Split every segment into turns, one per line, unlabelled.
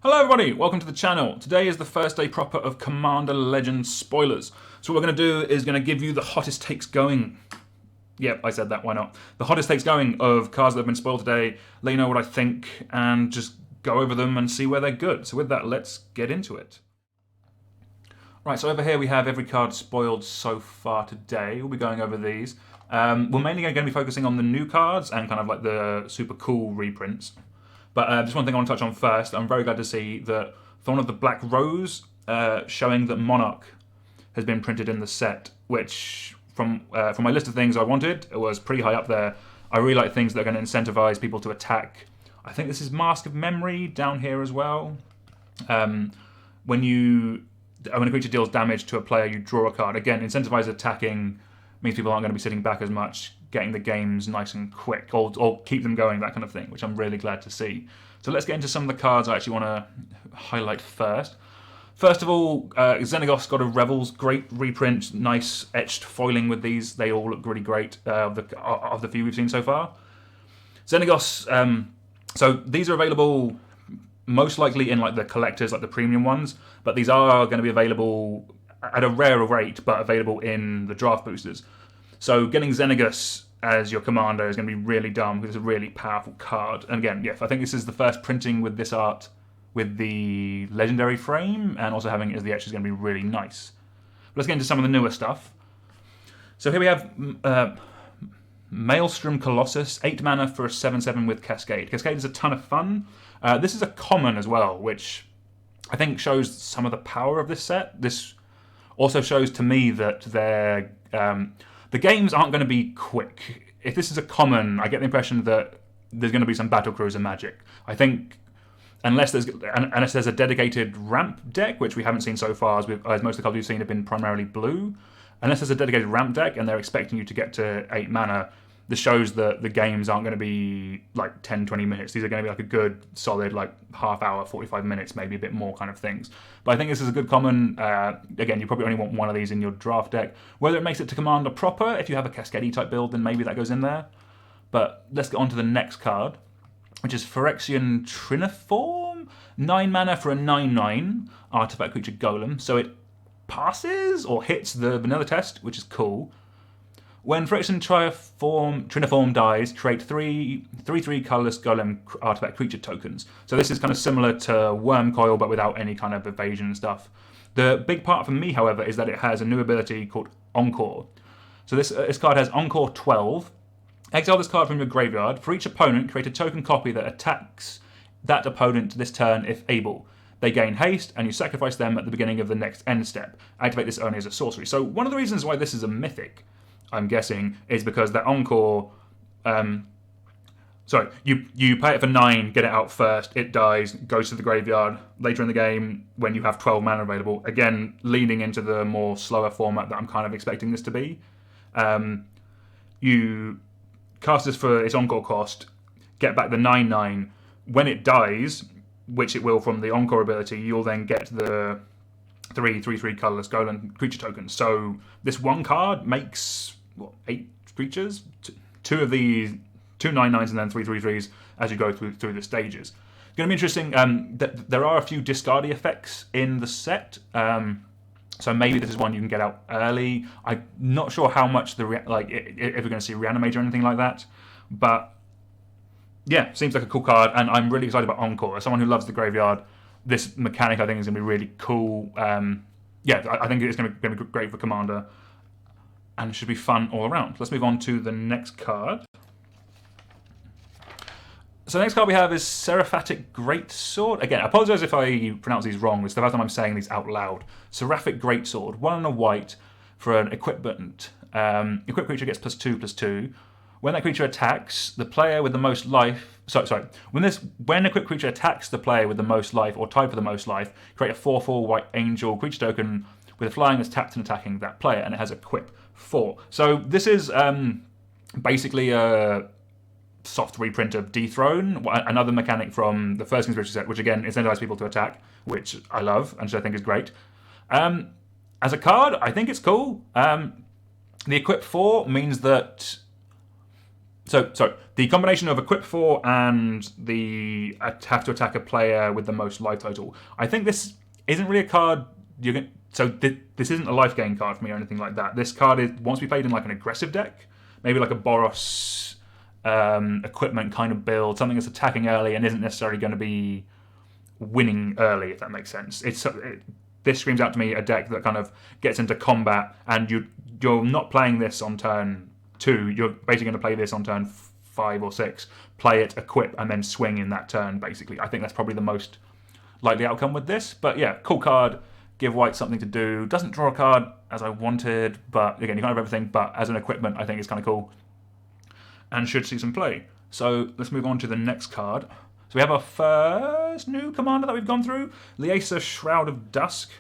Hello everybody, welcome to the channel. Today is the first day proper of Commander Legends spoilers. So what we're going to do is going to give you the hottest takes going. Yep, I said that, why not? The hottest takes going of cards that have been spoiled today, let you know what I think, and just go over them and see where they're good. So with that, let's get into it. Right, so over here we have every card spoiled so far today. We'll be going over these. We're mainly going to be focusing on the new cards and kind of like the super cool reprints. But just one thing I want to touch on first. I'm very glad to see that Thorn of the Black Rose showing that Monarch has been printed in the set, which from my list of things I wanted, it was pretty high up there. I really like things that are going to incentivize people to attack. I think this is Mask of Memory down here as well. When a creature deals damage to a player, you draw a card. Again, incentivize attacking means people aren't going to be sitting back as much, getting the games nice and quick, or keep them going, that kind of thing, which I'm really glad to see. So let's get into some of the cards I actually want to highlight first. First of all, Cenegos got a Ravos, great reprint, nice etched foiling with these. They all look really great of the few we've seen so far. Cenegos, so these are available most likely in like the collectors, like the premium ones, but these are going to be available at a rarer rate, but available in the draft boosters. So getting Cenegos as your commander is going to be really dumb because it's a really powerful card. And again, yeah, I think this is the first printing with this art with the legendary frame, and also having it as the etch is going to be really nice. But let's get into some of the newer stuff. So here we have Maelstrom Colossus, 8 mana for a 7/7 with Cascade. Cascade is a ton of fun. This is a common as well, which I think shows some of the power of this set. This also shows to me that the games aren't going to be quick. If this is a common, I get the impression that there's going to be some battlecruiser magic. I think unless there's a dedicated ramp deck, which we haven't seen so far, as most of the cards we've seen have been primarily blue. Unless there's a dedicated ramp deck and they're expecting you to get to 8 mana, this shows that the games aren't going to be like 10, 20 minutes. These are going to be like a good, solid, like half hour, 45 minutes, maybe a bit more kind of things. But I think this is a good common. Again, you probably only want one of these in your draft deck. Whether it makes it to Commander proper, if you have a Cascade type build, then maybe that goes in there. But let's get on to the next card, which is Ferexian Triniform. 9 mana for a 9/9 artifact creature golem. So it passes or hits the vanilla test, which is cool. When Ferexian Triniform dies, create 3/3 colorless golem artifact creature tokens. So this is kind of similar to Wormcoil, but without any kind of evasion and stuff. The big part for me, however, is that it has a new ability called Encore. So this card has Encore 12. Exile this card from your graveyard. For each opponent, create a token copy that attacks that opponent this turn if able. They gain haste, and you sacrifice them at the beginning of the next end step. Activate this only as a sorcery. So one of the reasons why this is a mythic, I'm guessing, is because that Encore... you pay it for 9, get it out first, it dies, goes to the graveyard. Later in the game, when you have 12 mana available, again, leaning into the more slower format that I'm kind of expecting this to be, you cast this for its Encore cost, get back the 9/9. When it dies, which it will from the Encore ability, you'll then get the 3/3 colorless golem creature tokens. So this one card makes 8 creatures, 2 of these, 2 9/9s and then 3/3s as you go through the stages. It's going to be interesting. There are a few discardy effects in the set, so maybe this is one you can get out early. I'm not sure how much if we're going to see Reanimate or anything like that, but yeah, seems like a cool card, and I'm really excited about Encore. As someone who loves the graveyard, this mechanic I think is going to be really cool. Yeah, I think it's going to be great for Commander, and it should be fun all around. Let's move on to the next card. So the next card we have is Seraphic Greatsword. Again, I apologise if I pronounce these wrong. It's the first time I'm saying these out loud. Seraphic Greatsword. 1 and a white for an equipment. Equipped creature gets +2/+2. When that creature attacks, the player with the most life... When equipped creature attacks the player with the most life or tied for the most life, create a 4/4 white angel creature token with a flying that's tapped and attacking that player, and it has equip 4. So this is basically a soft reprint of Dethrone, another mechanic from the first Conspiracy set, which again incentivizes people to attack, which I love and which I think is great. As a card, I think it's cool. The equip 4 means that So, the combination of equip 4 and the have to attack a player with the most life total. I think this isn't really a card you can. So this isn't a life gain card for me or anything like that. This card wants to be played in like an aggressive deck, maybe like a Boros equipment kind of build, something that's attacking early and isn't necessarily going to be winning early, if that makes sense. This screams out to me a deck that kind of gets into combat, and you're not playing this on turn 2. You're basically going to play this on turn 5 or 6, play it, equip, and then swing in that turn, basically. I think that's probably the most likely outcome with this. But yeah, cool card. Give white something to do. Doesn't draw a card as I wanted, but again, you can't have everything. But as an equipment, I think it's kind of cool and should see some play. So let's move on to the next card. So we have our first new commander that we've gone through, Liesa Shroud of Dusk.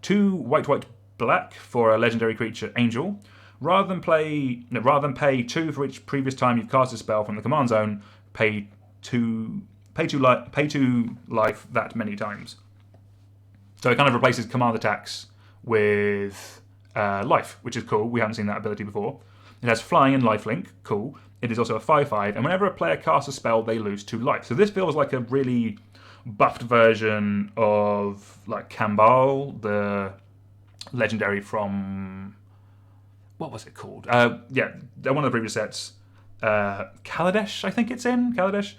2 white, black for a legendary creature, Angel. Rather than pay 2 for each previous time you've cast a spell from the command zone, pay 2 life that many times. So it kind of replaces command attacks with life, which is cool. We haven't seen that ability before. It has flying and lifelink, cool. It is also a 5/5, and whenever a player casts a spell, they lose 2 life. So this feels like a really buffed version of like Kambal, the legendary from, what was it called? Yeah, one of the previous sets. Kaladesh, I think it's in Kaladesh.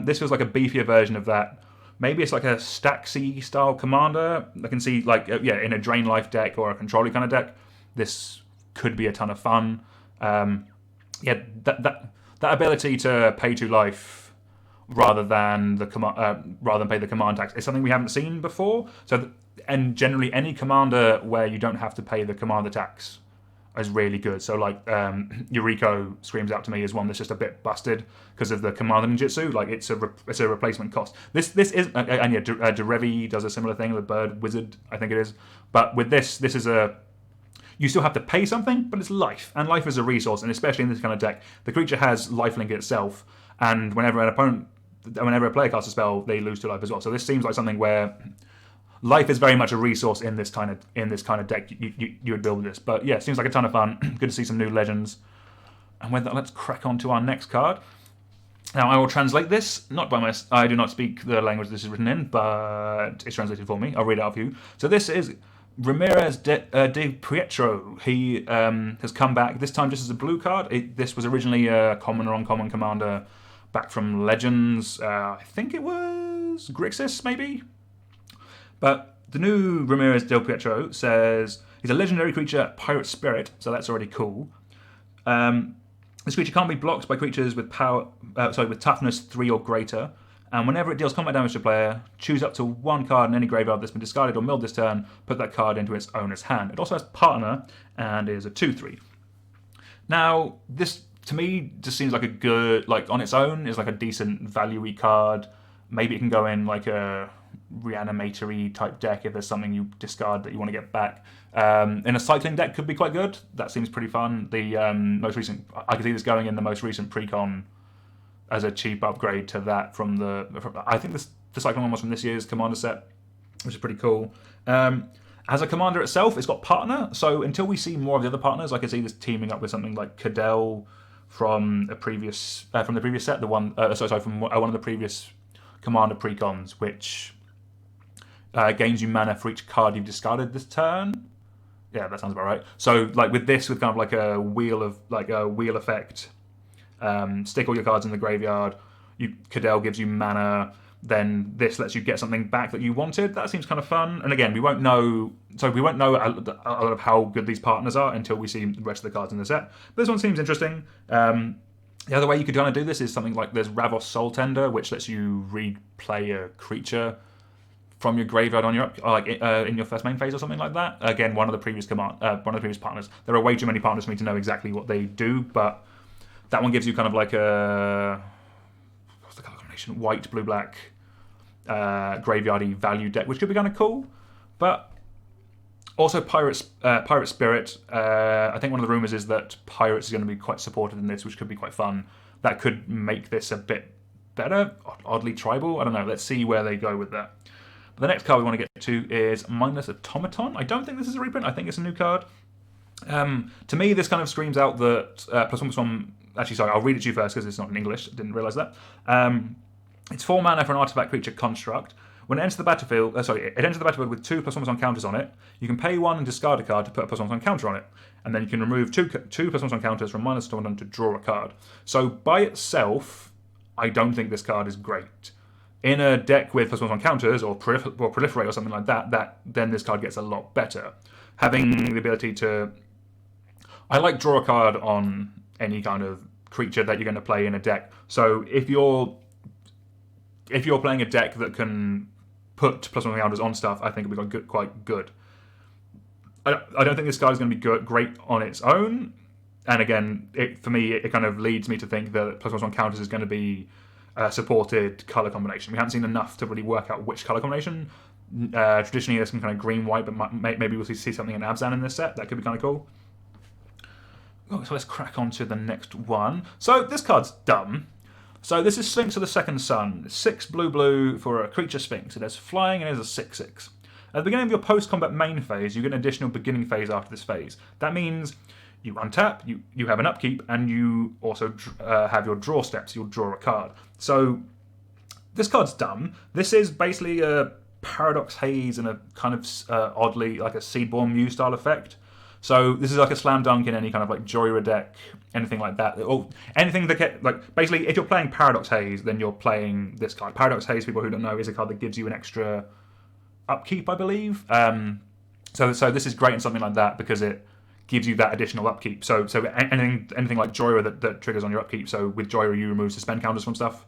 This feels like a beefier version of that. Maybe it's like a Stack C style commander. I can see like in a drain life deck or a control kind of deck. This could be a ton of fun. That ability to pay 2 life rather than pay the command tax is something we haven't seen before. And generally any commander where you don't have to pay the commander tax is really good. So like Yuriko screams out to me as one that's just a bit busted because of the commander ninjutsu. Like it's a replacement cost. This is and yeah, Derevi does a similar thing. The bird wizard, I think it is. But with this is you still have to pay something, but it's life, and life is a resource, and especially in this kind of deck, the creature has lifelink itself, and whenever a player casts a spell, they lose 2 life as well. So this seems like something where life is very much a resource in this kind of deck. You would build this, but yeah, it seems like a ton of fun. Good to see some new legends. And with that, let's crack on to our next card. Now I will translate this, I do not speak the language this is written in, but it's translated for me. I'll read it out for you. So this is Ramirez de Pietro. He has come back, this time just as a blue card. This was originally a common or uncommon commander back from Legends. I think it was Grixis, maybe? But the new Ramirez del Pietro says he's a legendary creature, Pirate Spirit, so that's already cool. This creature can't be blocked by creatures with with toughness 3 or greater. And whenever it deals combat damage to a player, choose up to 1 card in any graveyard that's been discarded or milled this turn, put that card into its owner's hand. It also has Partner and is a 2/3. Now, this to me just seems like a good, like on its own, is like a decent value-y card. Maybe it can go in like a reanimatory type deck if there's something you discard that you want to get back. In a cycling deck could be quite good. That seems pretty fun. The most recent, I can see this going in the most recent precon as a cheap upgrade to that I think the cycling one was from this year's commander set, which is pretty cool. As a commander itself, it's got Partner, so until we see more of the other partners, I could see this teaming up with something like Cadell from the previous set, from one of the previous commander precons, which gains you mana for each card you've discarded this turn. Yeah, that sounds about right. So like with this, with kind of like a wheel effect. Stick all your cards in the graveyard. Cadell gives you mana. Then this lets you get something back that you wanted. That seems kind of fun. And again, we won't know a lot of how good these partners are until we see the rest of the cards in the set. But this one seems interesting. The other way you could kind of do this is something like there's Ravos Soul Tender, which lets you replay a creature from your graveyard on your in your first main phase or something like that. Again, one of the previous partners. There are way too many partners for me to know exactly what they do, but that one gives you kind of like a white, blue, black, graveyardy value deck, which could be kind of cool. But also Pirate Spirit. I think one of the rumors is that Pirates is going to be quite supported in this, which could be quite fun. That could make this a bit better, oddly tribal. I don't know. Let's see where they go with that. But the next card we want to get to is Mindless Automaton. I don't think this is a reprint. I think it's a new card. To me, this kind of screams out that +1/+1 Actually, sorry, I'll read it to you first because it's not in English. I didn't realise that. It's 4 mana for an artifact creature construct. When it enters the battlefield, it enters the battlefield with 2+1/+1 counters on it. You can pay 1 and discard a card to put a +1/+1 counter on it, and then you can remove 2+1/+1 counters from Mindless Automaton to draw a card. So by itself, I don't think this card is great. In a deck with +1/+1 counters or proliferate or something like that, then this card gets a lot better. Having the ability to, I like draw a card on any kind of creature that you're going to play in a deck. So if you're playing a deck that can put +1 counters on stuff, I think it'll be quite good. I don't think this card is going to be great on its own. And again, for me, it kind of leads me to think that +1/+1 counters is going to be a supported colour combination. We haven't seen enough to really work out which colour combination. Traditionally, there's some kind of green-white, but maybe we'll see something in Abzan in this set. That could be kind of cool. Oh, so let's crack on to the next one. So this card's dumb. So this is Sphinx of the Second Sun. 6 blue for a creature Sphinx. It has flying and it is a 6/6. At the beginning of your post-combat main phase, you get an additional beginning phase after this phase. That means you untap, you have an upkeep, and you also have your draw steps. You'll draw a card. So this card's dumb. This is basically a Paradox Haze and a kind of oddly like a Seedborn Mew style effect. So this is like a slam dunk in any kind of like Joyra deck, anything like that. Or anything that basically if you're playing Paradox Haze, then you're playing this card. Paradox Haze, people who don't know, is a card that gives you an extra upkeep, I believe. So this is great in something like that because it gives you that additional upkeep. So anything like Joyra that triggers on your upkeep. So with Joyra, you remove suspend counters from stuff.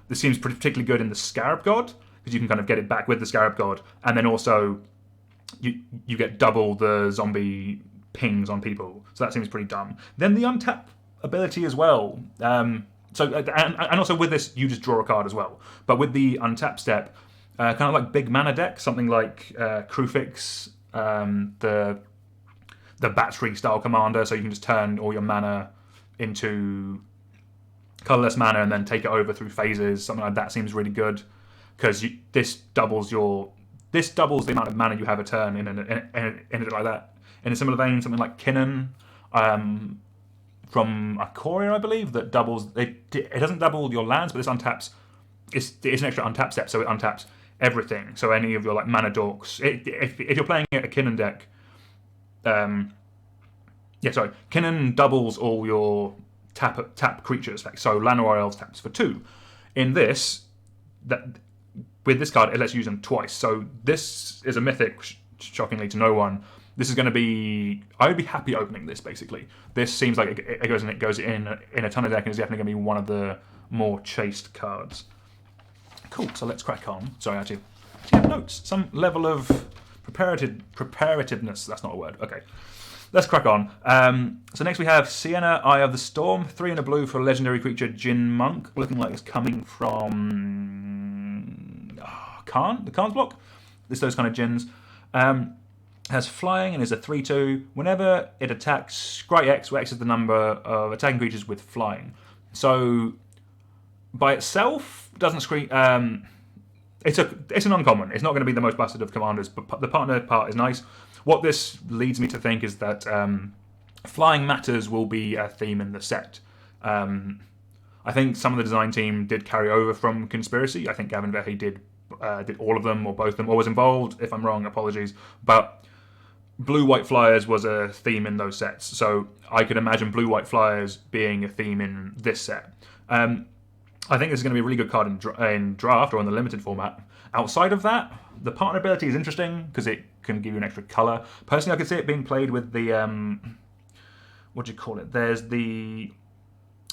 This seems particularly good in the Scarab God because you can kind of get it back with the Scarab God, and then also you get double the zombie pings on people. So that seems pretty dumb. Then the untap ability as well. And also with this, you just draw a card as well. But with the untap step, kind of like big mana deck, something like Krufix, the battery style commander, so you can just turn all your mana into colorless mana and then take it over through phases. Something like that seems really good because this doubles the amount of mana you have a turn in it like that. In a similar vein, something like Kinnan from Ikoria, I believe, that doubles. It doesn't double your lands, but this untaps. It's an extra untap step, so it untaps everything. So any of your like mana dorks. If you're playing a Kinnan deck, Kinnan doubles all your tap creatures. So Llanowar Elves taps for 2. In this, with this card, it lets you use them twice. So this is a mythic, shockingly to no one. This is going to be... I would be happy opening this, basically. This seems like it goes in a ton of deck and is definitely going to be one of the more chased cards. Cool, so let's crack on. Sorry, I actually have notes. Some level of preparativeness. That's not a word. Okay. Let's crack on. So next we have Sienna, Eye of the Storm. 3 and a blue for a legendary creature, Jin Monk. Looking like it's coming from... the Khan's block. It's those kind of Jins. Has flying and is a 3/2. Whenever it attacks, scry X, where X is the number of attacking creatures with flying. So by itself, doesn't scream... It's an uncommon. It's not going to be the most busted of commanders, but the partner part is nice. What this leads me to think is that flying matters will be a theme in the set. I think some of the design team did carry over from Conspiracy. I think Gavin Vehe did all of them or both of them, or was involved. If I'm wrong, apologies. But blue-white flyers was a theme in those sets, so I could imagine blue-white flyers being a theme in this set. I think this is going to be a really good card in draft or in the limited format. Outside of that, the partner ability is interesting because it can give you an extra colour. Personally, I could see it being played with the what do you call it? There's the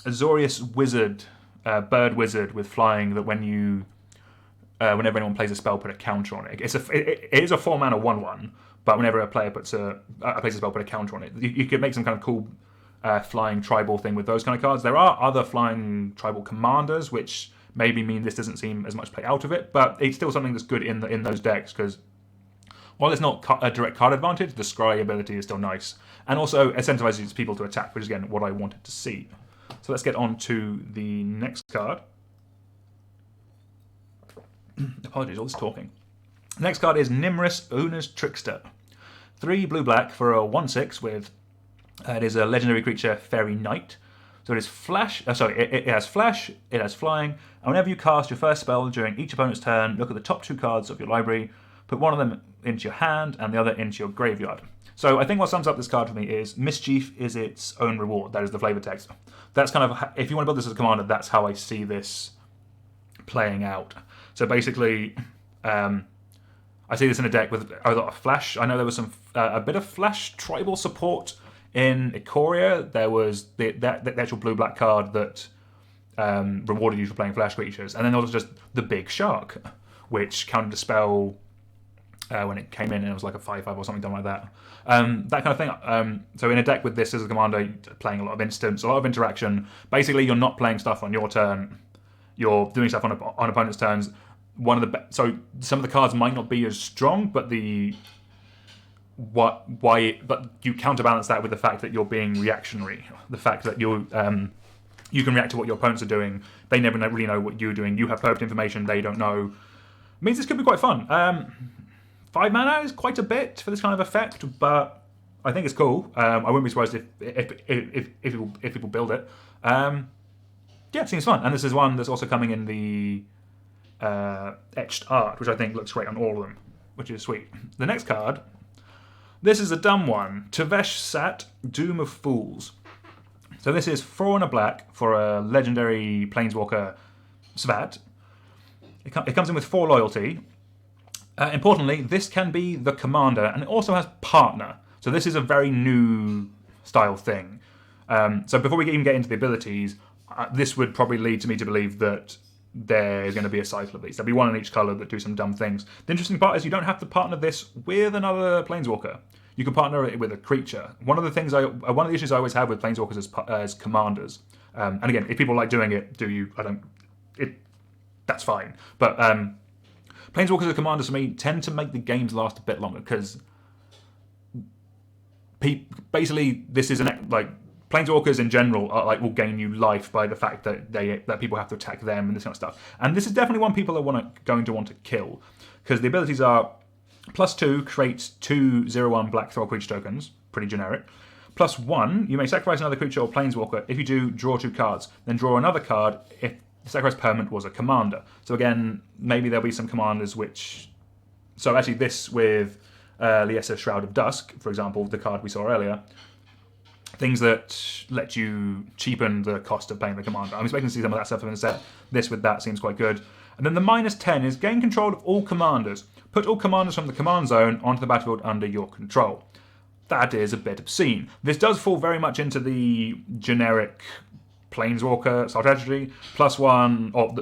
Azorius Wizard, Bird Wizard with flying. That whenever anyone plays a spell, put a counter on it. It is a 4-mana 1/1, but whenever a player plays a spell, put a counter on it. You could make some kind of cool flying tribal thing with those kind of cards. There are other flying tribal commanders, which maybe mean this doesn't seem as much play out of it, but it's still something that's good in those decks because while it's not a direct card advantage, the scry ability is still nice and also incentivizes people to attack, which is again what I wanted to see. So let's get on to the next card. Apologies, all this talking. Next card is Nimrus, Una's Trickster. 3 blue-black for a 1/6 with... it is a legendary creature, Fairy Knight. So it is flash. It has flash. It has flying. And whenever you cast your first spell during each opponent's turn, look at the top 2 cards of your library, put one of them into your hand and the other into your graveyard. So I think what sums up this card for me is mischief is its own reward. That is the flavor text. That's kind of, if you want to build this as a commander, that's how I see this playing out. So basically, I see this in a deck with a lot of flash. I know there was a bit of flash tribal support in Ikoria. There was the actual blue-black card that rewarded you for playing flash creatures. And then there was just the big shark, which countered a spell when it came in, and it was like a 5/5 or something done like that. That kind of thing. So in a deck with this as a commander, playing a lot of instants, a lot of interaction. Basically, you're not playing stuff on your turn. You're doing stuff on opponent's turns. So some of the cards might not be as strong, but but you counterbalance that with the fact that you're being reactionary. The fact that you can react to what your opponents are doing. They never really know what you're doing. You have perfect information they don't know. It means this could be quite fun. 5 mana is quite a bit for this kind of effect, but I think it's cool. I wouldn't be surprised if people build it. Yeah, it seems fun. And this is one that's also coming in the etched art, which I think looks great on all of them, which is sweet. The next card, this is a dumb one. Tavesh Sat, Doom of Fools. So this is 4 and a black for a legendary Planeswalker Svat. It comes in with 4 loyalty. Importantly, this can be the commander, and it also has partner. So this is a very new style thing. So before we even get into the abilities, this would probably lead to me to believe that there's going to be a cycle of these. There'll be one in each colour that do some dumb things. The interesting part is you don't have to partner this with another Planeswalker. You can partner it with a creature. One of the issues I always have with Planeswalkers as commanders, and again, if people like doing it, that's fine. But Planeswalkers as commanders for me tend to make the games last a bit longer because basically this is Planeswalkers in general will gain you life by the fact that people have to attack them and this kind of stuff. And this is definitely one people are going to want to kill because the abilities are +2 creates 2 0/1 black throw creature tokens, pretty generic. +1, you may sacrifice another creature or Planeswalker. If you do, draw 2 cards. Then draw another card if the sacrifice permanent was a commander. So again, maybe there'll be some commanders which... So actually this with Liesa Shroud of Dusk, for example, the card we saw earlier, things that let you cheapen the cost of paying the commander. I'm expecting to see some of that stuff in the set. This with that seems quite good. And then the -10 is gain control of all commanders. Put all commanders from the command zone onto the battlefield under your control. That is a bit obscene. This does fall very much into the generic Planeswalker strategy. +1, or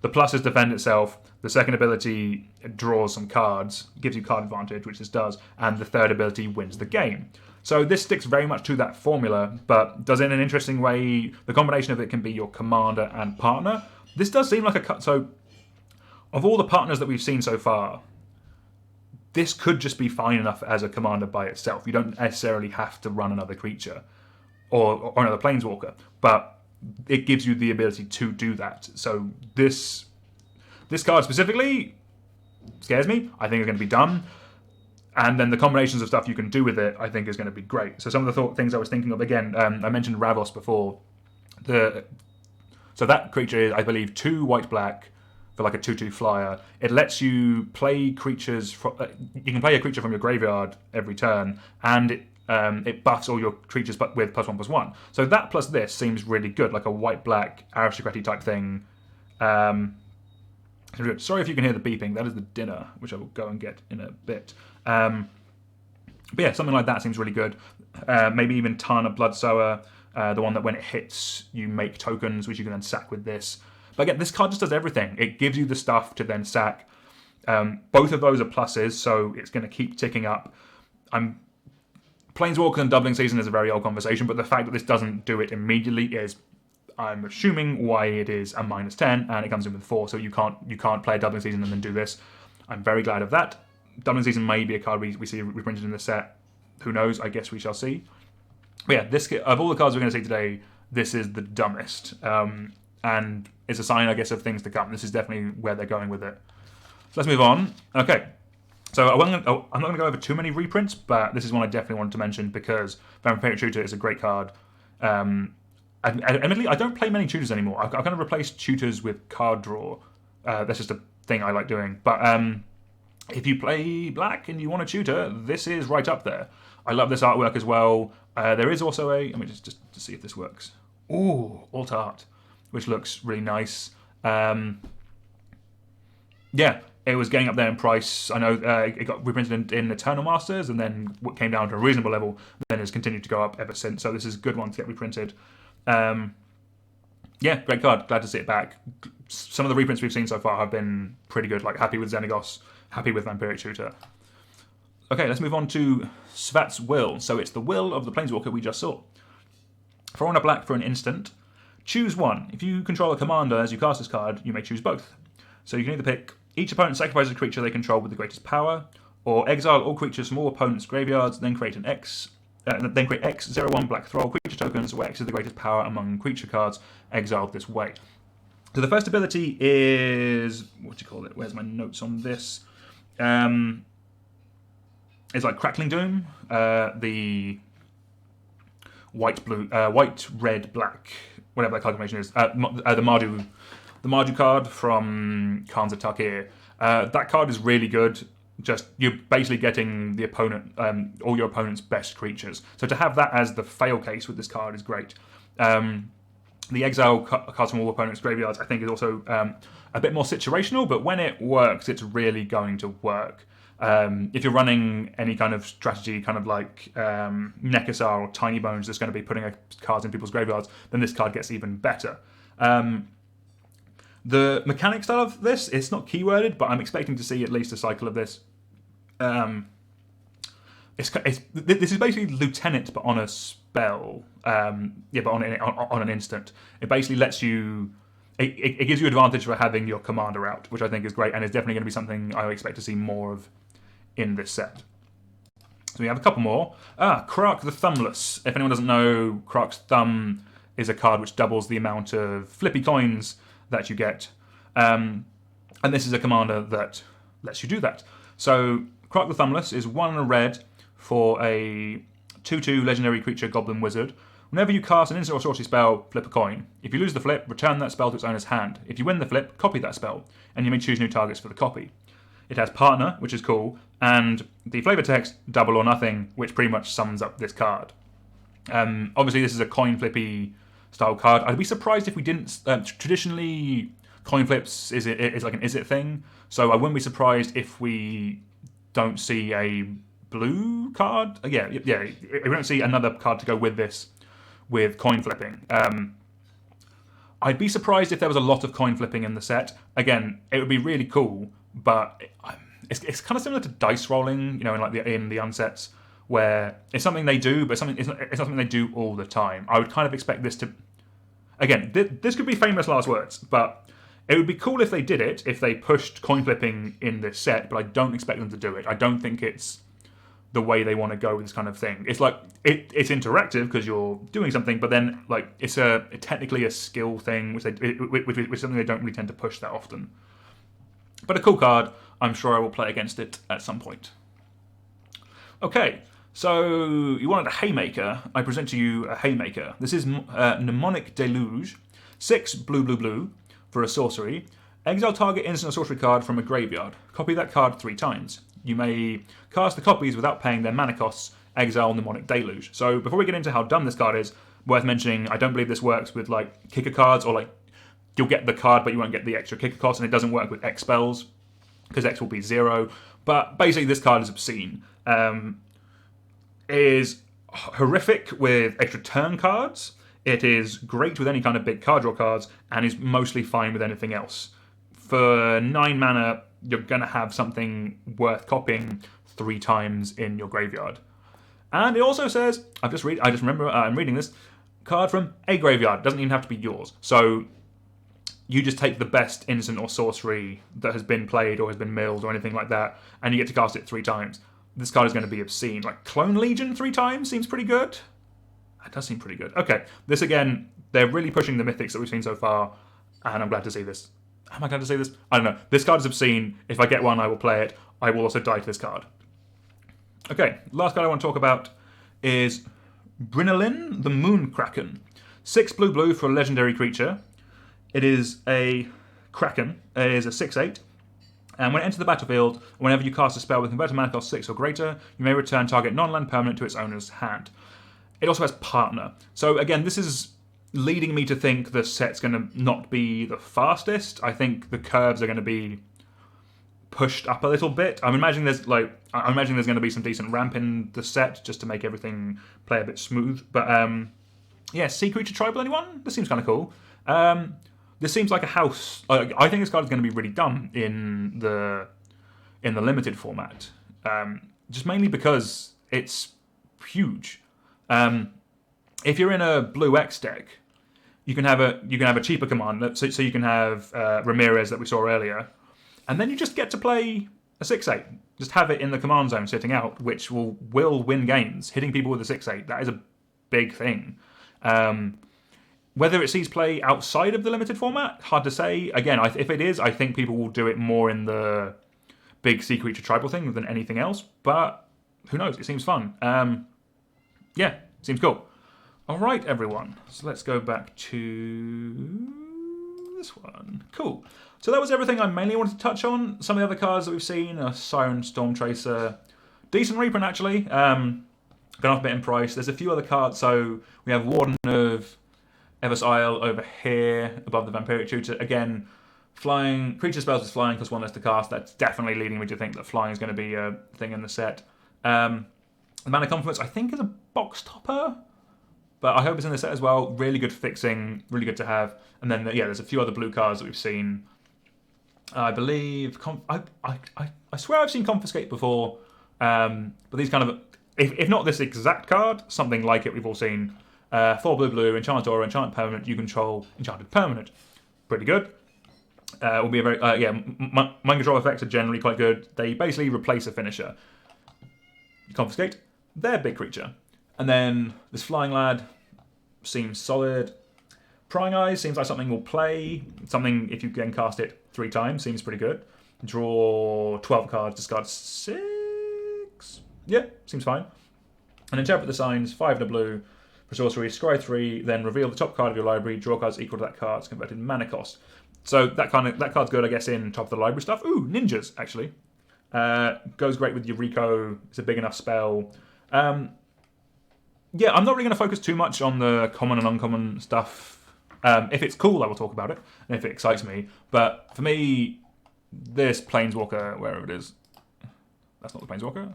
the plus is defend itself. The second ability draws some cards, gives you card advantage, which this does, and the third ability wins the game. So this sticks very much to that formula, but does it in an interesting way. The combination of it can be your commander and partner. This does seem like a cut. So of all the partners that we've seen so far, this could just be fine enough as a commander by itself. You don't necessarily have to run another creature or another Planeswalker, but it gives you the ability to do that. So this card specifically scares me. I think it's going to be dumb. And then the combinations of stuff you can do with it, I think, is going to be great. So some of the things I was thinking of, again, I mentioned Ravos before. So that creature is, I believe, 2 white-black for like a 2/2 flyer. It lets you play creatures. You can play a creature from your graveyard every turn, and it buffs all your creatures but with +1/+1. So that plus this seems really good, like a white-black aristocracy type thing. Sorry if you can hear the beeping. That is the dinner, which I will go and get in a bit. But yeah, something like that seems really good. Maybe even Tana Bloodsower, the one that when it hits, you make tokens, which you can then sack with this. But again, this card just does everything. It gives you the stuff to then sack. Both of those are pluses, so it's going to keep ticking up. Planeswalker and Doubling Season is a very old conversation, but the fact that this doesn't do it immediately is, I'm assuming, why it is a -10, and it comes in with 4, so you can't play a Doubling Season and then do this. I'm very glad of that. Doubling Season may be a card we see reprinted in the set. Who knows? I guess we shall see. But yeah, of all the cards we're going to see today, this is the dumbest. And it's a sign, I guess, of things to come. This is definitely where they're going with it. So let's move on. Okay. So I'm not going to go over too many reprints, but this is one I definitely wanted to mention because Vampiric Tutor is a great card. Admittedly, I don't play many tutors anymore. I've kind of replaced tutors with card draw. That's just a thing I like doing. But if you play black and you want a tutor, this is right up there. I love this artwork as well. There is also a... Let me just to see if this works. Ooh, alt art, which looks really nice. Yeah, it was getting up there in price. I know it got reprinted in Eternal Masters and then came down to a reasonable level, then has continued to go up ever since. So this is a good one to get reprinted. Yeah, great card. Glad to see it back. Some of the reprints we've seen so far have been pretty good. Like, happy with Cenegos, happy with Vampiric Tutor. Okay, let's move on to Svat's Will. So it's the will of the Planeswalker we just saw. For one a black for an instant, choose one. If you control a commander as you cast this card, you may choose both. So you can either pick each opponent sacrifices a creature they control with the greatest power, or exile all creatures from all opponents' graveyards, then create X 0/1 black thrall creature tokens, where X is the greatest power among creature cards exiled this way. So the first ability is, what do you call it? Where's my notes on this? It's like Crackling Doom, the white, red, black, whatever that card combination is. The Mardu card from Khan's Takir. That card is really good. Just, you're basically getting the opponent, all your opponent's best creatures. So to have that as the fail case with this card is great. The exile cards from all opponents' graveyards, I think, is also a bit more situational, but when it works, it's really going to work. If you're running any kind of strategy, kind of like Nekasar or Tiny Bones, that's going to be putting cards in people's graveyards, then this card gets even better. The mechanic style of this, it's not keyworded, but I'm expecting to see at least a cycle of this. This is basically Lieutenant, but on a spell. But on an instant. It basically lets you... It gives you advantage for having your commander out, which I think is great, and is definitely going to be something I expect to see more of in this set. So we have a couple more. Krark the Thumbless. If anyone doesn't know, Krark's Thumb is a card which doubles the amount of flippy coins that you get. And this is a commander that lets you do that. So Krark the Thumbless is 1 and a red for a 2/2 legendary creature goblin wizard. Whenever you cast an instant or sorcery spell, flip a coin. If you lose the flip, return that spell to its owner's hand. If you win the flip, copy that spell, and you may choose new targets for the copy. It has Partner, which is cool, and the flavor text, Double or Nothing, which pretty much sums up this card. Obviously, this is a coin flippy style card. I'd be surprised if we didn't... traditionally, coin flips is like an is-it thing, so I wouldn't be surprised if we don't see a blue card. Yeah, we don't see another card to go with this, with coin flipping. I'd be surprised if there was a lot of coin flipping in the set. Again, it would be really cool, but it's kind of similar to dice rolling, in the unsets, where it's something they do, but it's not something they do all the time. I would kind of expect this to... Again, this could be famous last words, but it would be cool if they did it, if they pushed coin flipping in this set, but I don't expect them to do it. I don't think it's the way they want to go with this kind of thing. It's like, it's interactive because you're doing something, but then like it's technically a skill thing, which is something they don't really tend to push that often. But a cool card. I'm sure I will play against it at some point. Okay, so you wanted a Haymaker. I present to you a Haymaker. This is Mnemonic Deluge. 6 blue for a sorcery. Exile target instant or sorcery card from a graveyard. Copy that card 3 times. You may cast the copies without paying their mana costs. Exile Mnemonic Deluge. So before we get into how dumb this card is, worth mentioning, I don't believe this works with like kicker cards, or like you'll get the card but you won't get the extra kicker cost, and it doesn't work with X spells because X will be 0. But basically this card is obscene. It is horrific with extra turn cards. It is great with any kind of big card draw cards, and is mostly fine with anything else. For 9 mana, you're going to have something worth copying 3 times in your graveyard. And it also says, I'm reading this card from a graveyard. It doesn't even have to be yours. So you just take the best instant or sorcery that has been played or has been milled or anything like that, and you get to cast it 3 times. This card is going to be obscene. Like Clone Legion 3 times seems pretty good. That does seem pretty good. Okay, this again, they're really pushing the mythics that we've seen so far, and I'm glad to see this. Am I glad to see this? I don't know. This card is obscene. If I get one, I will play it. I will also die to this card. Okay, last card I want to talk about is Brynolin, the Moon Kraken. 6 blue for a legendary creature. It is a Kraken. It is a 6/8. And when it enters the battlefield, whenever you cast a spell with converted mana cost 6 or greater, you may return target non-land permanent to its owner's hand. It also has partner. So again, this is leading me to think the set's going to not be the fastest. I think the curves are going to be pushed up a little bit. I'm imagining there's going to be some decent ramp in the set just to make everything play a bit smooth. But yeah, Sea Creature Tribal, anyone? This seems kind of cool. This seems like a house. I think this card is going to be really dumb in the limited format, just mainly because it's huge. If you're in a blue X deck, you can have a cheaper command. So you can have Ramirez that we saw earlier, and then you just get to play a 6/8. Just have it in the command zone sitting out, which will win games. Hitting people with a 6/8, that is a big thing. Whether it sees play outside of the limited format, hard to say. Again, if it is, I think people will do it more in the big Sea Creature Tribal thing than anything else. But who knows? It seems fun. Yeah, seems cool. All right, everyone. So let's go back to this one. Cool. So that was everything I mainly wanted to touch on. Some of the other cards that we've seen are Siren Stormtracer. Decent reprint, actually. Gone off a bit in price. There's a few other cards. So we have Warden of Everest Isle over here, above the Vampiric Tutor. Again, flying. Creature spells with flying plus 1 less to cast. That's definitely leading me to think that flying is going to be a thing in the set. The Mana Confluence, I think, is a box topper. But I hope it's in the set as well. Really good fixing, really good to have. And then, yeah, there's a few other blue cards that we've seen. I believe... I swear I've seen Confiscate before. But these kind of... If not this exact card, something like it we've all seen. 4 blue, Enchant Aura, Enchant Permanent, you control Enchanted Permanent. Pretty good. Will be a very... mind control effects are generally quite good. They basically replace a finisher. Confiscate. They're big creature. And then this Flying Lad seems solid. Prying Eyes seems like something we'll play. Something, if you can cast it 3 times, seems pretty good. Draw 12 cards, discard 6. Yeah, seems fine. And Interpret the Signs, 5 and a blue. For sorcery, scry 3, then reveal the top card of your library, draw cards equal to that card's converted mana cost. So that card's good, I guess, in top of the library stuff. Ooh, ninjas, actually. Goes great with your Rico. It's a big enough spell. Yeah, I'm not really going to focus too much on the common and uncommon stuff. If it's cool, I will talk about it, and if it excites me. But for me, this Planeswalker, wherever it is, that's not the Planeswalker.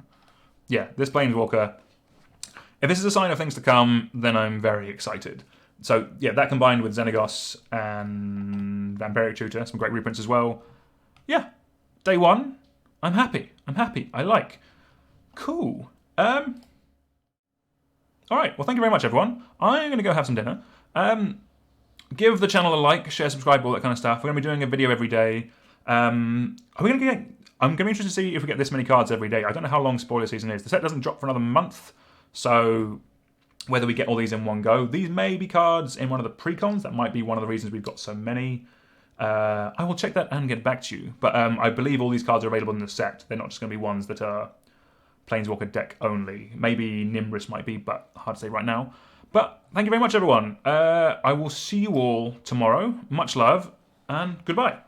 Yeah, this Planeswalker. If this is a sign of things to come, then I'm very excited. So yeah, that combined with Cenegos and Vampiric Tutor, some great reprints as well. Yeah, day one, I'm happy. I like. Cool. All right, well, thank you very much, everyone. I'm going to go have some dinner. Give the channel a like, share, subscribe, all that kind of stuff. We're going to be doing a video every day. I'm going to be interested to see if we get this many cards every day. I don't know how long spoiler season is. The set doesn't drop for another month, so whether we get all these in one go. These may be cards in one of the precons. That might be one of the reasons we've got so many. I will check that and get back to you. But I believe all these cards are available in the set. They're not just going to be ones that are Planeswalker deck only. Maybe Nimbus might be, but hard to say right now. But thank you very much, everyone. I will see you all tomorrow. Much love, and goodbye.